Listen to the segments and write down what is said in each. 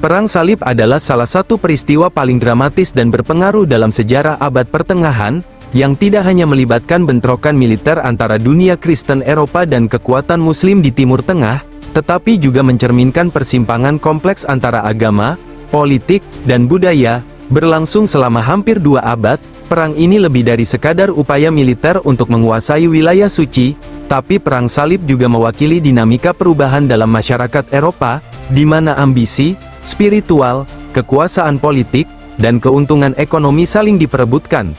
Perang Salib adalah salah satu peristiwa paling dramatis dan berpengaruh dalam sejarah abad pertengahan, yang tidak hanya melibatkan bentrokan militer antara dunia Kristen Eropa dan kekuatan Muslim di Timur Tengah, tetapi juga mencerminkan persimpangan kompleks antara agama, politik, dan budaya, berlangsung selama hampir 2 abad. Perang ini lebih dari sekadar upaya militer untuk menguasai wilayah suci, tapi Perang Salib juga mewakili dinamika perubahan dalam masyarakat Eropa, di mana ambisi, spiritual, kekuasaan politik, dan keuntungan ekonomi saling diperebutkan.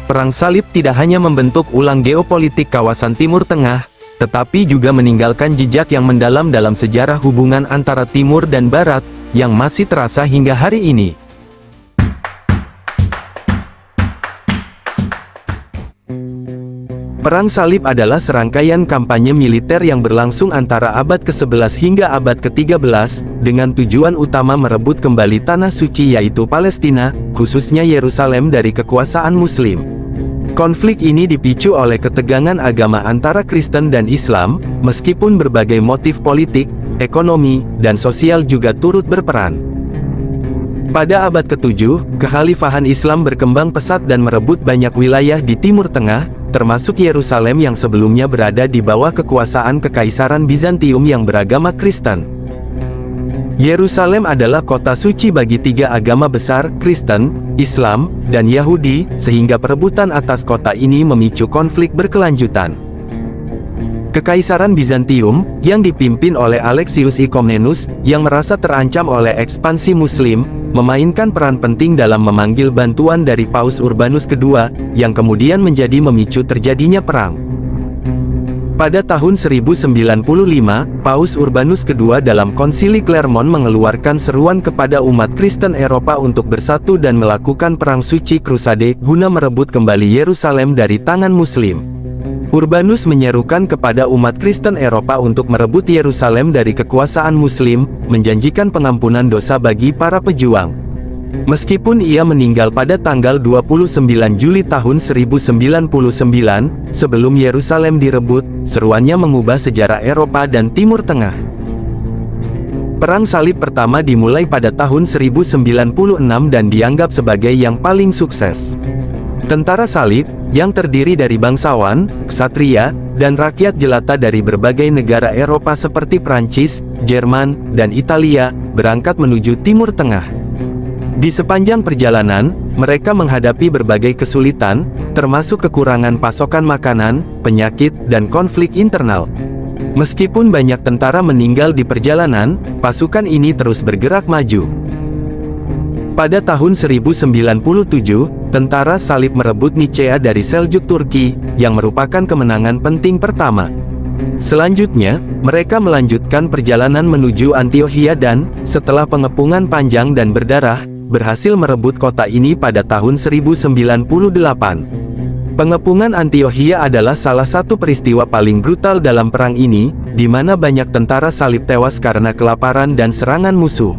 Perang Salib tidak hanya membentuk ulang geopolitik kawasan Timur Tengah, tetapi juga meninggalkan jejak yang mendalam dalam sejarah hubungan antara Timur dan Barat, yang masih terasa hingga hari ini. Perang Salib adalah serangkaian kampanye militer yang berlangsung antara abad ke-11 hingga abad ke-13, dengan tujuan utama merebut kembali tanah suci yaitu Palestina, khususnya Yerusalem dari kekuasaan Muslim. Konflik ini dipicu oleh ketegangan agama antara Kristen dan Islam, meskipun berbagai motif politik, ekonomi, dan sosial juga turut berperan. Pada abad ke-7, kekhalifahan Islam berkembang pesat dan merebut banyak wilayah di Timur Tengah, termasuk Yerusalem yang sebelumnya berada di bawah kekuasaan Kekaisaran Bizantium yang beragama Kristen. Yerusalem adalah kota suci bagi 3 agama besar, Kristen, Islam, dan Yahudi, sehingga perebutan atas kota ini memicu konflik berkelanjutan. Kekaisaran Bizantium, yang dipimpin oleh Alexius I Komnenus, yang merasa terancam oleh ekspansi Muslim, memainkan peran penting dalam memanggil bantuan dari Paus Urbanus II, yang kemudian menjadi memicu terjadinya perang. Pada tahun 1095, Paus Urbanus II dalam Konsili Clermont mengeluarkan seruan kepada umat Kristen Eropa untuk bersatu dan melakukan perang suci krusade guna merebut kembali Yerusalem dari tangan Muslim. Urbanus menyerukan kepada umat Kristen Eropa untuk merebut Yerusalem dari kekuasaan Muslim, menjanjikan pengampunan dosa bagi para pejuang. Meskipun ia meninggal pada tanggal 29 Juli tahun 1099, sebelum Yerusalem direbut, seruannya mengubah sejarah Eropa dan Timur Tengah. Perang Salib pertama dimulai pada tahun 1096 dan dianggap sebagai yang paling sukses. Tentara Salib, yang terdiri dari bangsawan, ksatria, dan rakyat jelata dari berbagai negara Eropa seperti Prancis, Jerman, dan Italia, berangkat menuju Timur Tengah. Di sepanjang perjalanan, mereka menghadapi berbagai kesulitan, termasuk kekurangan pasokan makanan, penyakit, dan konflik internal. Meskipun banyak tentara meninggal di perjalanan, pasukan ini terus bergerak maju. Pada tahun 1097, tentara Salib merebut Nicea dari Seljuk Turki, yang merupakan kemenangan penting pertama. Selanjutnya, mereka melanjutkan perjalanan menuju Antiokhia dan, setelah pengepungan panjang dan berdarah, berhasil merebut kota ini pada tahun 1098. Pengepungan Antiokhia adalah salah satu peristiwa paling brutal dalam perang ini, di mana banyak tentara Salib tewas karena kelaparan dan serangan musuh.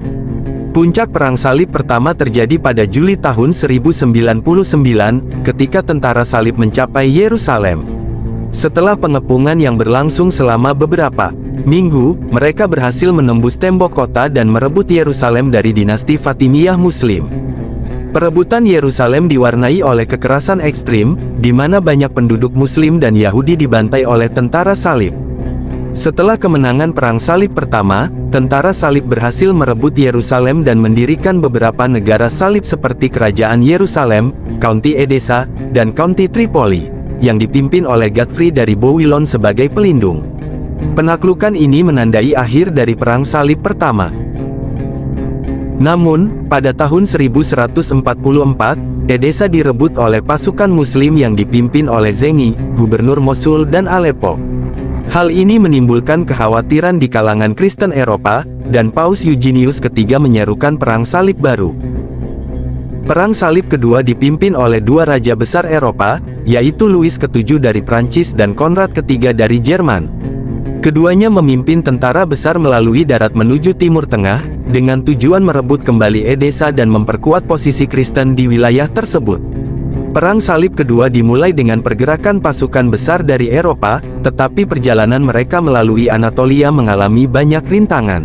Puncak Perang Salib pertama terjadi pada Juli tahun 1099, ketika tentara Salib mencapai Yerusalem. Setelah pengepungan yang berlangsung selama beberapa minggu, mereka berhasil menembus tembok kota dan merebut Yerusalem dari dinasti Fatimiyah Muslim. Perebutan Yerusalem diwarnai oleh kekerasan ekstrim, di mana banyak penduduk Muslim dan Yahudi dibantai oleh tentara Salib. Setelah kemenangan Perang Salib pertama, tentara Salib berhasil merebut Yerusalem dan mendirikan beberapa negara Salib seperti Kerajaan Yerusalem, County Edessa, dan County Tripoli, yang dipimpin oleh Godfrey dari Bouillon sebagai pelindung. Penaklukan ini menandai akhir dari Perang Salib pertama. Namun, pada tahun 1144, Edessa direbut oleh pasukan Muslim yang dipimpin oleh Zengi, gubernur Mosul dan Aleppo. Hal ini menimbulkan kekhawatiran di kalangan Kristen Eropa, dan Paus Eugenius III menyerukan Perang Salib baru. Perang Salib kedua dipimpin oleh 2 raja besar Eropa, yaitu Louis VII dari Prancis dan Konrad III dari Jerman. Keduanya memimpin tentara besar melalui darat menuju Timur Tengah, dengan tujuan merebut kembali Edessa dan memperkuat posisi Kristen di wilayah tersebut. Perang Salib kedua dimulai dengan pergerakan pasukan besar dari Eropa, tetapi perjalanan mereka melalui Anatolia mengalami banyak rintangan.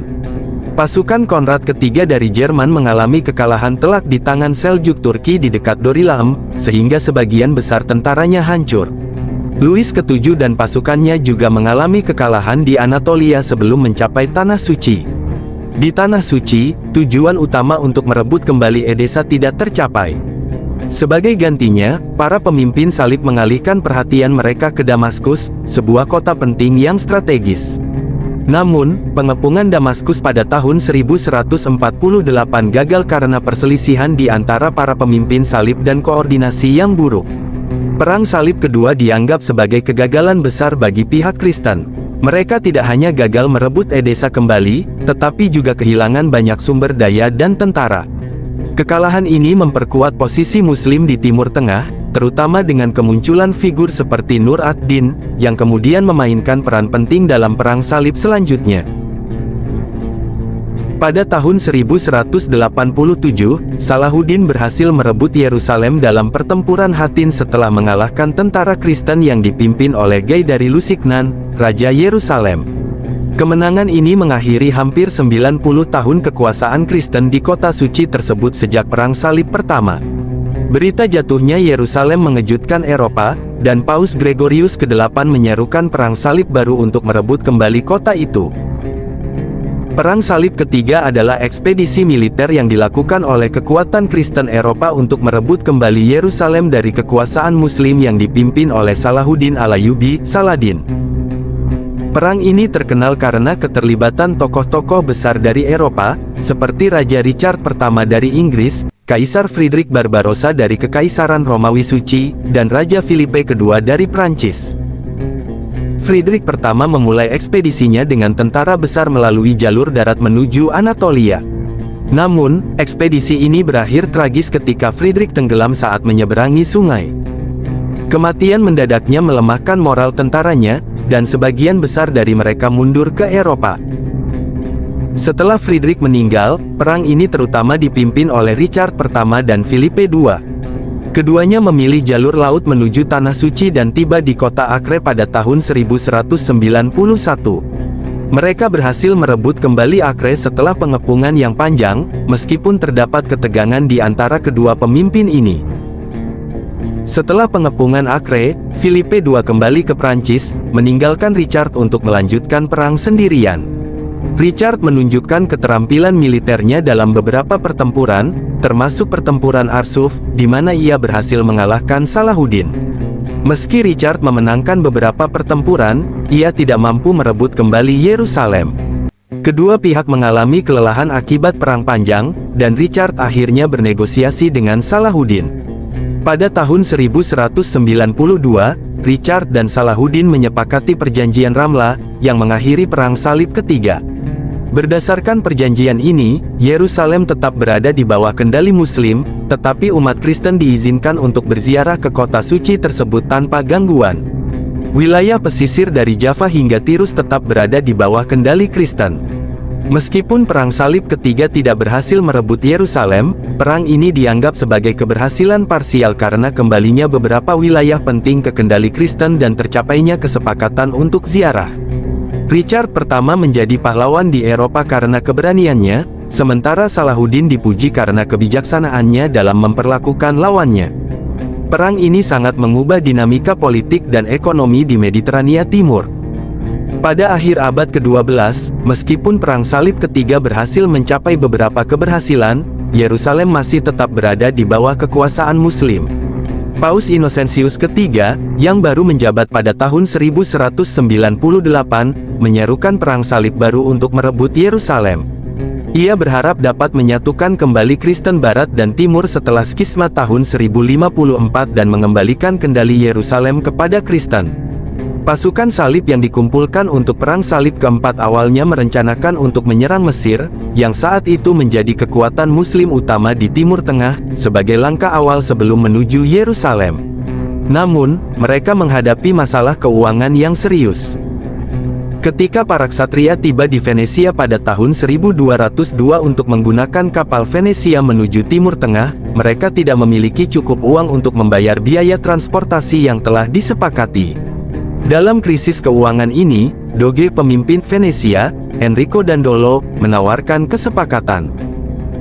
Pasukan Konrad ketiga dari Jerman mengalami kekalahan telak di tangan Seljuk Turki di dekat Dorilaem, sehingga sebagian besar tentaranya hancur. Louis ketujuh dan pasukannya juga mengalami kekalahan di Anatolia sebelum mencapai Tanah Suci. Di Tanah Suci, tujuan utama untuk merebut kembali Edessa tidak tercapai. Sebagai gantinya, para pemimpin salib mengalihkan perhatian mereka ke Damaskus, sebuah kota penting yang strategis. Namun, pengepungan Damaskus pada tahun 1148 gagal karena perselisihan di antara para pemimpin salib dan koordinasi yang buruk. Perang Salib Kedua dianggap sebagai kegagalan besar bagi pihak Kristen. Mereka tidak hanya gagal merebut Edessa kembali, tetapi juga kehilangan banyak sumber daya dan tentara. Kekalahan ini memperkuat posisi Muslim di Timur Tengah, terutama dengan kemunculan figur seperti Nur ad-Din, yang kemudian memainkan peran penting dalam Perang Salib selanjutnya. Pada tahun 1187, Salahuddin berhasil merebut Yerusalem dalam pertempuran Hattin setelah mengalahkan tentara Kristen yang dipimpin oleh Guy dari Lusignan, Raja Yerusalem. Kemenangan ini mengakhiri hampir 90 tahun kekuasaan Kristen di kota suci tersebut sejak Perang Salib pertama. Berita jatuhnya Yerusalem mengejutkan Eropa, dan Paus Gregorius ke-8 menyerukan Perang Salib baru untuk merebut kembali kota itu. Perang Salib ketiga adalah ekspedisi militer yang dilakukan oleh kekuatan Kristen Eropa untuk merebut kembali Yerusalem dari kekuasaan Muslim yang dipimpin oleh Salahuddin Alayubi, Saladin. Perang ini terkenal karena keterlibatan tokoh-tokoh besar dari Eropa, seperti Raja Richard pertama dari Inggris, Kaisar Friedrich Barbarossa dari Kekaisaran Romawi Suci, dan Raja Filipe II dari Prancis. Friedrich pertama memulai ekspedisinya dengan tentara besar melalui jalur darat menuju Anatolia. Namun, ekspedisi ini berakhir tragis ketika Friedrich tenggelam saat menyeberangi sungai. Kematian mendadaknya melemahkan moral tentaranya, dan sebagian besar dari mereka mundur ke Eropa. Setelah Friedrich meninggal, perang ini terutama dipimpin oleh Richard pertama dan Filipe II. Keduanya memilih jalur laut menuju Tanah Suci dan tiba di kota Acre pada tahun 1191. Mereka berhasil merebut kembali Acre setelah pengepungan yang panjang, meskipun terdapat ketegangan di antara kedua pemimpin ini. Setelah pengepungan Acre, Filipe II kembali ke Prancis, meninggalkan Richard untuk melanjutkan perang sendirian. Richard menunjukkan keterampilan militernya dalam beberapa pertempuran, termasuk pertempuran Arsuf, di mana ia berhasil mengalahkan Salahuddin. Meski Richard memenangkan beberapa pertempuran, ia tidak mampu merebut kembali Yerusalem. Kedua pihak mengalami kelelahan akibat perang panjang, dan Richard akhirnya bernegosiasi dengan Salahuddin. Pada tahun 1192, Richard dan Salahuddin menyepakati perjanjian Ramla, yang mengakhiri Perang Salib ketiga. Berdasarkan perjanjian ini, Yerusalem tetap berada di bawah kendali Muslim, tetapi umat Kristen diizinkan untuk berziarah ke kota suci tersebut tanpa gangguan. Wilayah pesisir dari Java hingga Tirus tetap berada di bawah kendali Kristen. Meskipun Perang Salib ketiga tidak berhasil merebut Yerusalem, perang ini dianggap sebagai keberhasilan parsial karena kembalinya beberapa wilayah penting ke kendali Kristen dan tercapainya kesepakatan untuk ziarah. Richard pertama menjadi pahlawan di Eropa karena keberaniannya, sementara Salahuddin dipuji karena kebijaksanaannya dalam memperlakukan lawannya. Perang ini sangat mengubah dinamika politik dan ekonomi di Mediterania Timur. Pada akhir abad ke-12, meskipun Perang Salib ketiga berhasil mencapai beberapa keberhasilan, Yerusalem masih tetap berada di bawah kekuasaan Muslim. Paus Innocentius ketiga, yang baru menjabat pada tahun 1198, menyerukan Perang Salib baru untuk merebut Yerusalem. Ia berharap dapat menyatukan kembali Kristen Barat dan Timur setelah skisma tahun 1054 dan mengembalikan kendali Yerusalem kepada Kristen. Pasukan salib yang dikumpulkan untuk Perang Salib keempat awalnya merencanakan untuk menyerang Mesir, yang saat itu menjadi kekuatan Muslim utama di Timur Tengah, sebagai langkah awal sebelum menuju Yerusalem. Namun, mereka menghadapi masalah keuangan yang serius. Ketika para ksatria tiba di Venesia pada tahun 1202 untuk menggunakan kapal Venesia menuju Timur Tengah, mereka tidak memiliki cukup uang untuk membayar biaya transportasi yang telah disepakati. Dalam krisis keuangan ini, Doge pemimpin Venesia, Enrico Dandolo, menawarkan kesepakatan.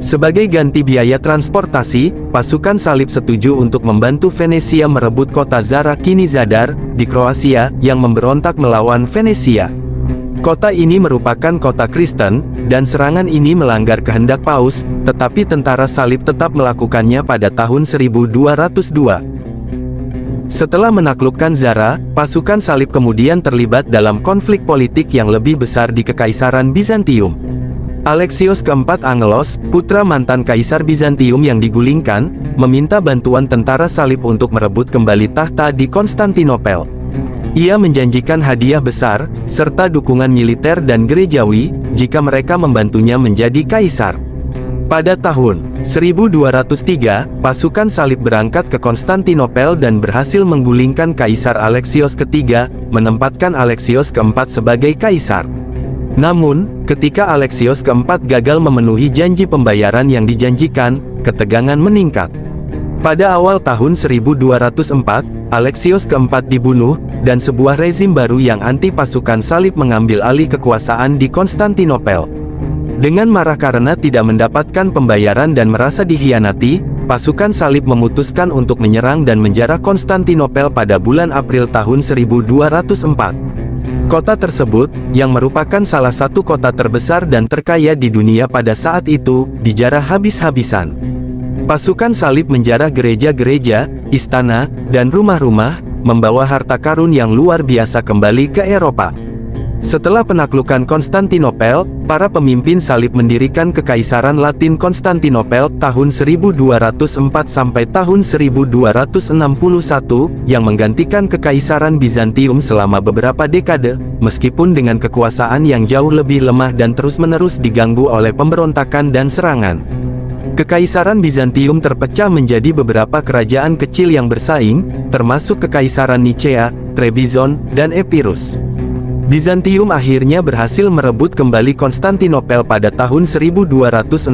Sebagai ganti biaya transportasi, pasukan salib setuju untuk membantu Venesia merebut kota Zara kini Zadar, di Kroasia, yang memberontak melawan Venesia. Kota ini merupakan kota Kristen, dan serangan ini melanggar kehendak Paus, tetapi tentara salib tetap melakukannya pada tahun 1202. Setelah menaklukkan Zara, pasukan salib kemudian terlibat dalam konflik politik yang lebih besar di Kekaisaran Bizantium. Alexios keempat Angelos, putra mantan Kaisar Bizantium yang digulingkan, meminta bantuan tentara salib untuk merebut kembali tahta di Konstantinopel. Ia menjanjikan hadiah besar, serta dukungan militer dan gerejawi, jika mereka membantunya menjadi kaisar. Pada tahun 1203, pasukan salib berangkat ke Konstantinopel dan berhasil menggulingkan Kaisar Alexios III, menempatkan Alexios keempat sebagai kaisar. Namun, ketika Alexios keempat gagal memenuhi janji pembayaran yang dijanjikan, ketegangan meningkat. Pada awal tahun 1204, Alexios keempat dibunuh, dan sebuah rezim baru yang anti pasukan salib mengambil alih kekuasaan di Konstantinopel. Dengan marah karena tidak mendapatkan pembayaran dan merasa dikhianati, pasukan salib memutuskan untuk menyerang dan menjarah Konstantinopel pada bulan April tahun 1204. Kota tersebut, yang merupakan salah satu kota terbesar dan terkaya di dunia pada saat itu, dijarah habis-habisan. Pasukan salib menjarah gereja-gereja, istana, dan rumah-rumah, membawa harta karun yang luar biasa kembali ke Eropa. Setelah penaklukan Konstantinopel, para pemimpin salib mendirikan Kekaisaran Latin Konstantinopel tahun 1204 sampai tahun 1261, yang menggantikan Kekaisaran Bizantium selama beberapa dekade, meskipun dengan kekuasaan yang jauh lebih lemah dan terus-menerus diganggu oleh pemberontakan dan serangan. Kekaisaran Bizantium terpecah menjadi beberapa kerajaan kecil yang bersaing, termasuk Kekaisaran Nicea, Trebizond, dan Epirus. Bizantium akhirnya berhasil merebut kembali Konstantinopel pada tahun 1261,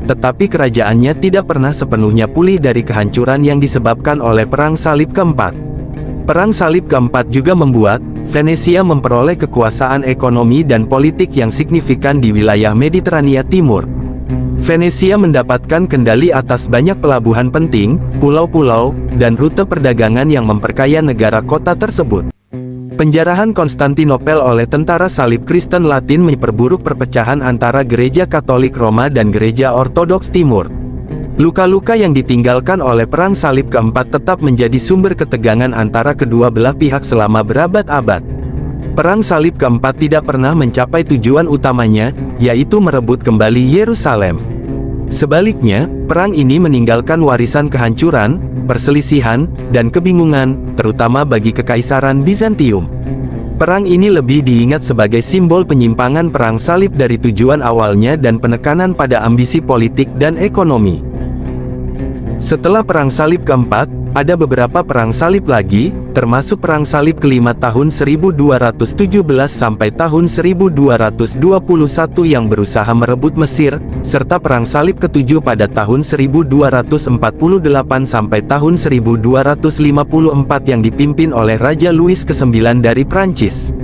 tetapi kerajaannya tidak pernah sepenuhnya pulih dari kehancuran yang disebabkan oleh Perang Salib Keempat. Perang Salib Keempat juga membuat Venesia memperoleh kekuasaan ekonomi dan politik yang signifikan di wilayah Mediterania Timur. Venesia mendapatkan kendali atas banyak pelabuhan penting, pulau-pulau, dan rute perdagangan yang memperkaya negara kota tersebut. Penjarahan Konstantinopel oleh tentara salib Kristen Latin memperburuk perpecahan antara Gereja Katolik Roma dan Gereja Ortodoks Timur. Luka-luka yang ditinggalkan oleh Perang Salib Keempat tetap menjadi sumber ketegangan antara kedua belah pihak selama berabad-abad. Perang Salib Keempat tidak pernah mencapai tujuan utamanya, yaitu merebut kembali Yerusalem. Sebaliknya, perang ini meninggalkan warisan kehancuran, perselisihan, dan kebingungan, terutama bagi Kekaisaran Bizantium. Perang ini lebih diingat sebagai simbol penyimpangan perang salib dari tujuan awalnya dan penekanan pada ambisi politik dan ekonomi. Setelah Perang Salib Keempat, ada beberapa perang salib lagi, termasuk Perang Salib Kelima tahun 1217 sampai tahun 1221 yang berusaha merebut Mesir, serta Perang Salib Ketujuh pada tahun 1248 sampai tahun 1254 yang dipimpin oleh Raja Louis ke-9 dari Prancis.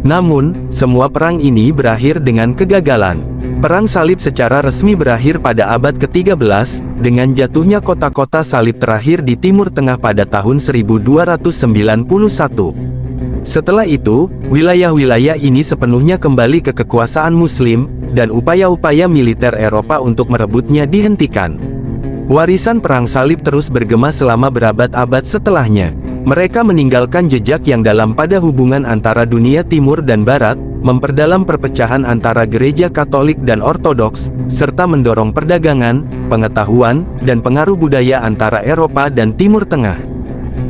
Namun, semua perang ini berakhir dengan kegagalan. Perang salib secara resmi berakhir pada abad ke-13, dengan jatuhnya kota-kota salib terakhir di Timur Tengah pada tahun 1291. Setelah itu, wilayah-wilayah ini sepenuhnya kembali ke kekuasaan Muslim, dan upaya-upaya militer Eropa untuk merebutnya dihentikan. Warisan perang salib terus bergema selama berabad-abad setelahnya. Mereka meninggalkan jejak yang dalam pada hubungan antara dunia timur dan barat, memperdalam perpecahan antara gereja Katolik dan Ortodoks, serta mendorong perdagangan, pengetahuan, dan pengaruh budaya antara Eropa dan Timur Tengah.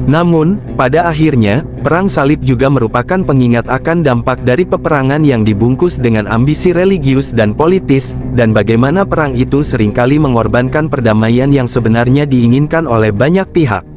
Namun, pada akhirnya, Perang Salib juga merupakan pengingat akan dampak dari peperangan yang dibungkus dengan ambisi religius dan politis, dan bagaimana perang itu seringkali mengorbankan perdamaian yang sebenarnya diinginkan oleh banyak pihak.